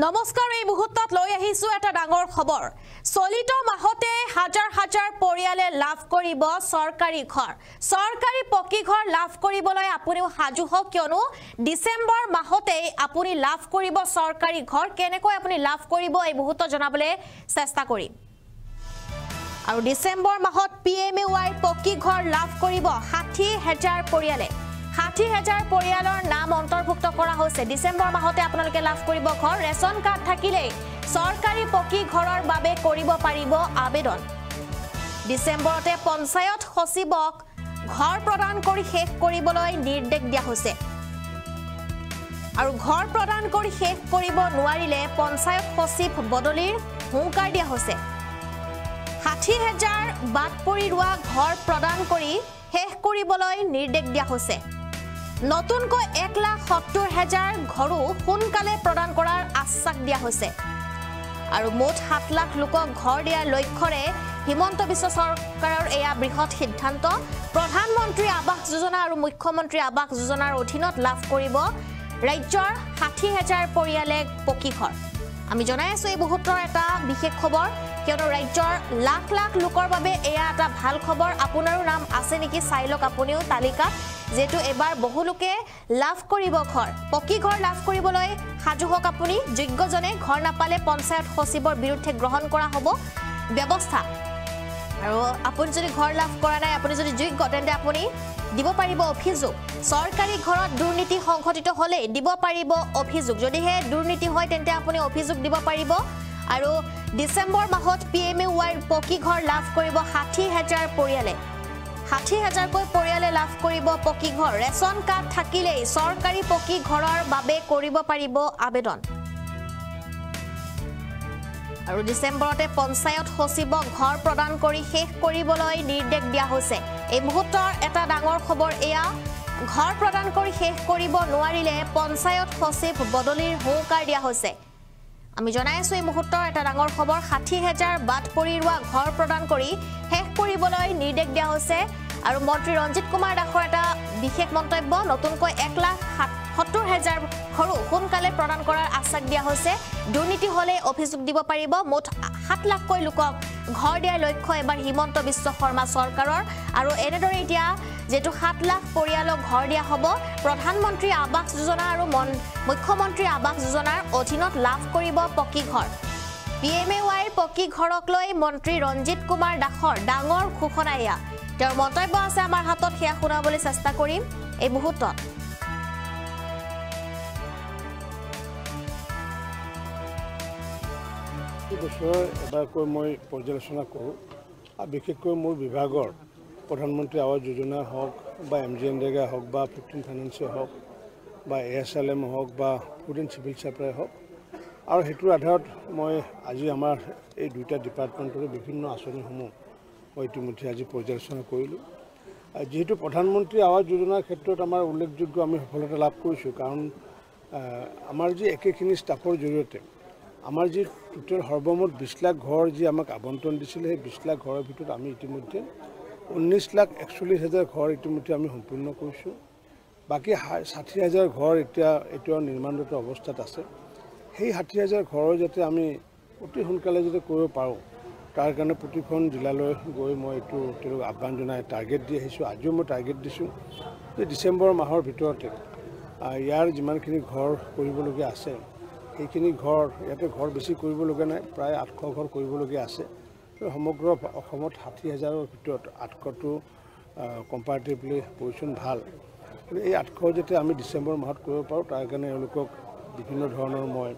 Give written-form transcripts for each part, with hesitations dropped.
নমস্কাৰ এই মুহূৰ্তত লৈ আহিছো এটা ডাঙৰ খবৰ চলিত মাহতে হাজাৰ হাজাৰ পৰিয়ালে লাভ কৰিব চৰকাৰী ঘৰ চৰকাৰী পকী ঘৰ লাভ কৰিবলৈ আপুনিও হাজু হওক কিয়নো ডিসেম্বৰ মাহতে আপুনি লাভ কৰিব চৰকাৰী ঘৰ কেনেকৈ আপুনি লাভ কৰিব এই মুহূৰ্তত জনাবলৈ চেষ্টা কৰিম আৰু ডিসেম্বৰ মাহত পিএমএৱাই পকী ঘৰ লাভ কৰিব ৬০,০০০ পৰিয়ালে ৬০,০০০ পৰিয়ালৰ নাম অন্তৰ্ভুক্ত কৰা হৈছে ডিসেম্বৰ মাহতে আপোনালোকে লাভ কৰিব ঘৰ ৰেচন কাৰ্ড থাকিলে চৰকাৰী পকী ঘৰৰ বাবে কৰিব পাৰিব আবেদন ডিসেম্বৰতে পঞ্চায়ত সচিবক ঘৰ প্ৰদান কৰি শেষ কৰিবলৈ নিৰ্দেশ দিয়া হৈছে আৰু ঘৰ প্ৰদান কৰি শেষ কৰিব নোৱাৰিলে পঞ্চায়ত সচিব বদলিৰ হুংকাৰ দিয়া হৈছে ৬০,০০০ বাদ পৰি ৰোৱা ঘৰ প্ৰদান কৰি শেষ কৰিবলৈ নিৰ্দেশ দিয়া হৈছে নতুনকৈ ১,৭০,০০০ ঘৰো সোনকালে প্ৰদান কৰাৰ আশ্বাস দিয়া হৈছে আৰু মুঠ ৭ লাখ লোকক ঘৰ দিয়াৰ লক্ষ্যৰে হিমন্ত বিশ্ব চৰকাৰৰ এয়া বৃহৎ সিদ্ধান্ত প্ৰধানমন্ত্ৰী আৱাস যোজনা আৰু মুখ্যমন্ত্ৰী আৱাস যোজনাৰ অধীনত লাভ কৰিব ৰাজ্যৰ ৬০,০০০ পৰিয়ালে পকী ঘৰ আমি জনাই আছো এই মুহূৰ্তৰ এটা বিশেষ খবৰ কিয়নো ৰাজ্যৰ লাখ লাখ লোকৰ বাবে এয়া এটা ভাল খবৰ আপোনাৰো নাম আছে নেকি চাই লওক আপুনিও তালিকাত যেটো এবাৰ বহু লোকে লাভ কৰিব ঘৰ পকী ঘৰ লাভ কৰিবলৈ হাজু হওক আপুনি যোগ্যজনে ঘৰ নাপালে পঞ্চায়ত সচিবৰ বিৰুদ্ধে গ্ৰহণ কৰা হ'ব ব্যৱস্থা আৰু আপুনি যদি ঘৰ লাভ কৰা নাই আপুনি যদি যোগ্য তেন্তে আপুনি দিব পাৰিব অভিযোগ চৰকাৰী ঘৰত দুৰ্নীতি সংঘটিত হলে দিব পাৰিব অভিযোগ যদিহে দুৰ্নীতি হয় তেন্তে আপুনি অভিযোগ দিব পাৰিব আৰু ডিসেম্বৰ মাহত পিএমএৱাইৰ পকী ঘৰ লাভ কৰিব ৬০,০০০ পৰিয়ালে ৬০,০০০ কৈ পৰিয়ালে লাভ কৰিব পকী ঘৰ ৰেচন কাৰ্ড থাকিলে চৰকাৰী পকী ঘৰৰ বাবে কৰিব পাৰিব আবেদন আৰু ডিসেম্বৰতে পঞ্চায়ত সচিবক ঘৰ প্ৰদান কৰি শেষ কৰিবলৈ নিৰ্দেশ দিয়া হৈছে এই মুহূৰ্তৰ এটা ডাঙৰ খবৰ এয়া ঘৰ প্ৰদান কৰি শেষ কৰিব নোৱাৰিলে পঞ্চায়ত সচিব বদলিৰ হুংকাৰ দিয়া হৈছে আমি জনাই আছো এই মুহূৰ্তৰ এটা ডাঙৰ খবৰ ৬০,০০০ বাদ পৰি ৰোৱা ঘৰ প্ৰদান কৰি শেষ কৰিবলৈ নিৰ্দেশ দিয়া হৈছে আৰু মন্ত্ৰী ৰঞ্জিত কুমাৰ দাসৰ এটা বিশেষ মন্তব্য নতুনকৈ ১,৭০,০০০ ঘৰো সোনকালে প্ৰদান কৰাৰ আশ্বাস দিয়া হৈছে দুৰ্নীতি হলে অভিযোগ দিব পাৰিব মুঠ ৭ লাখকৈ লোকক ঘৰ দিয়াৰ লক্ষ্য এবাৰ হিমন্ত বিশ্ব শৰ্মা চৰকাৰৰ আৰু এনেদৰে এতিয়া যেটো ৭ লাখ পৰিয়ালক ঘৰ দিয়া হ'ব প্ৰধানমন্ত্ৰী আৱাস যোজনা আৰু মুখ্যমন্ত্ৰী আৱাস যোজনাৰ অধীনত লাভ কৰিব পকী ঘৰ পিএমএৱাইৰ পকী ঘৰক লৈ মন্ত্ৰী ৰঞ্জিত কুমাৰ দাসৰ ডাঙৰ ঘোষণা এয়া তেওঁৰ মন্তব্য আছে আমাৰ হাতত সেয়া শুনাবলৈ চেষ্টা কৰিম এই মুহূৰ্তত বছৰ এবাৰকৈ মই পৰ্যালোচনা কৰোঁ আৰু বিশেষকৈ মোৰ বিভাগৰ প্ৰধানমন্ত্ৰী আৱাস যোজনা হওক বা MGNREGA হওক বা 15 ফাইনেন্সে হওক বা ASLM হওক বা ফুড এণ্ড চিভিল ছাপ্লাই হওক আৰু সেইটোৰ আধাৰত মই আজি আমাৰ এই দুটা ডিপাৰ্টমেণ্টৰ বিভিন্ন আঁচনিসমূহ মই ইতিমধ্যে আজি পৰ্যালোচনা কৰিলোঁ যেহেতু প্ৰধানমন্ত্ৰী আৱাস যোজনাৰ ক্ষেত্ৰত আমাৰ উল্লেখযোগ্য আমি সফলতা লাভ কৰিছোঁ কাৰণ আমাৰ যি একেখিনি ষ্টাফৰ জৰিয়তে আমাৰ যি টোটেল সৰ্বমুঠ ২০ লাখ ঘৰ যি আমাক আবণ্টন দিছিলে সেই ২০ লাখ ঘৰৰ ভিতৰত আমি ইতিমধ্যে ১৯,৪১,০০০ ঘৰ ইতিমধ্যে আমি সম্পূৰ্ণ কৰিছোঁ বাকী ৬০,০০০ ঘৰ এতিয়াও নিৰ্মাণৰত অৱস্থাত আছে সেই ৬০,০০০ ঘৰৰ যাতে আমি অতি সোনকালে যাতে কৰিব পাৰোঁ তাৰ কাৰণে প্ৰতিখন জিলালৈ গৈ মই এইটো তেওঁলোক আহ্বান জনাই টাৰ্গেট দি আহিছোঁ আজিও মই টাৰ্গেট দিছোঁ যে ডিচেম্বৰ মাহৰ ভিতৰতে ইয়াৰ যিমানখিনি ঘৰ কৰিবলগীয়া আছে সেইখিনি ঘৰ ইয়াতে ঘৰ বেছি কৰিবলগীয়া নাই প্ৰায় ৮০০ ঘৰ কৰিবলগীয়া আছে সমগ্ৰ অসমত ৬০,০০০ৰ ভিতৰত ৮০০টো কম্পাৰেটিভলি পজিশ্যন ভাল কিন্তু এই ৮০০ যাতে আমি ডিচেম্বৰ মাহত কৰিব পাৰোঁ তাৰ কাৰণে এওঁলোকক বিভিন্ন ধৰণৰ মই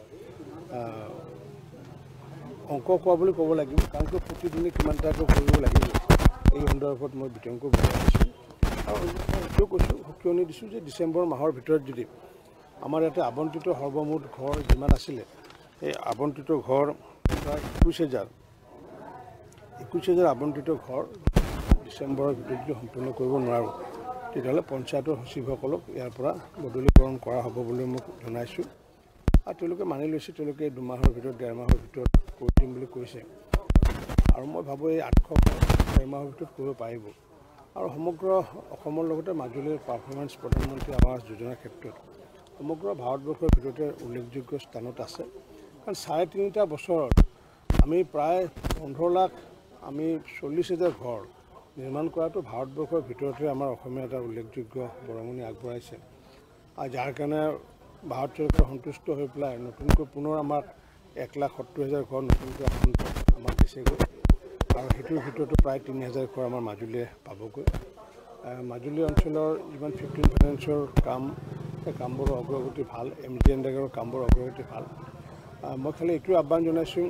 অংক কোৱা বুলি ক'ব লাগিব কাৰণ প্ৰতিদিনে কিমানটাকৈ কৰিব লাগিব এই সন্দৰ্ভত মই বিতংক বুজাই দিছোঁ আৰু এইটোও কৈছোঁ সকিয়নি দিছোঁ যে ডিচেম্বৰ মাহৰ ভিতৰত যদি আমাৰ ইয়াতে আবণ্টিত সৰ্বমুঠ ঘৰ যিমান আছিলে এই আবণ্টিত ঘৰ প্ৰায় ২১,০০০ আবণ্টিত ঘৰ ডিচেম্বৰৰ ভিতৰত যদি সম্পূৰ্ণ কৰিব নোৱাৰোঁ তেতিয়াহ'লে পঞ্চায়তৰ সচিবসকলক ইয়াৰ পৰা বদলীকৰণ কৰা হ'ব বুলি মোক জনাইছোঁ আৰু তেওঁলোকে মানি লৈছে তেওঁলোকে ২ মাহৰ ভিতৰত ১.৫ মাহৰ ভিতৰত কৰি দিম বুলি কৈছে আৰু মই ভাবোঁ এই ৮০০ ঘৰ ১.৫ মাহৰ ভিতৰত কৰিব পাৰিব আৰু সমগ্ৰ অসমৰ লগতে মাজুলীৰ পাৰফৰ্মেঞ্চ প্ৰধানমন্ত্ৰী আৱাস যোজনাৰ ক্ষেত্ৰত সমগ্ৰ ভাৰতবৰ্ষৰ ভিতৰতে উল্লেখযোগ্য স্থানত আছে কাৰণ 3.5 বছৰত আমি প্ৰায় 15 লাখ আমি 40,000 ঘৰ নিৰ্মাণ কৰাটো ভাৰতবৰ্ষৰ ভিতৰতে আমাৰ অসমীয়া এটা উল্লেখযোগ্য বৰঙণি আগবঢ়াইছে আৰু যাৰ কাৰণে ভাৰত চৰকাৰ সন্তুষ্ট হৈ পেলাই নতুনকৈ পুনৰ আমাক 1,70,000 ঘৰ নতুনকৈ আমাক দিছেগৈ আৰু সেইটোৰ ভিতৰতো প্ৰায় 3,000 ঘৰ আমাৰ মাজুলীয়ে পাবগৈ মাজুলী অঞ্চলৰ যিমান 15 ফাইনেন্সৰ কাম সেই কামবোৰৰ অগ্ৰগতি ভাল MGNDৰ কামবোৰৰ অগ্ৰগতি ভাল মই খালি এইটো আহ্বান জনাইছোঁ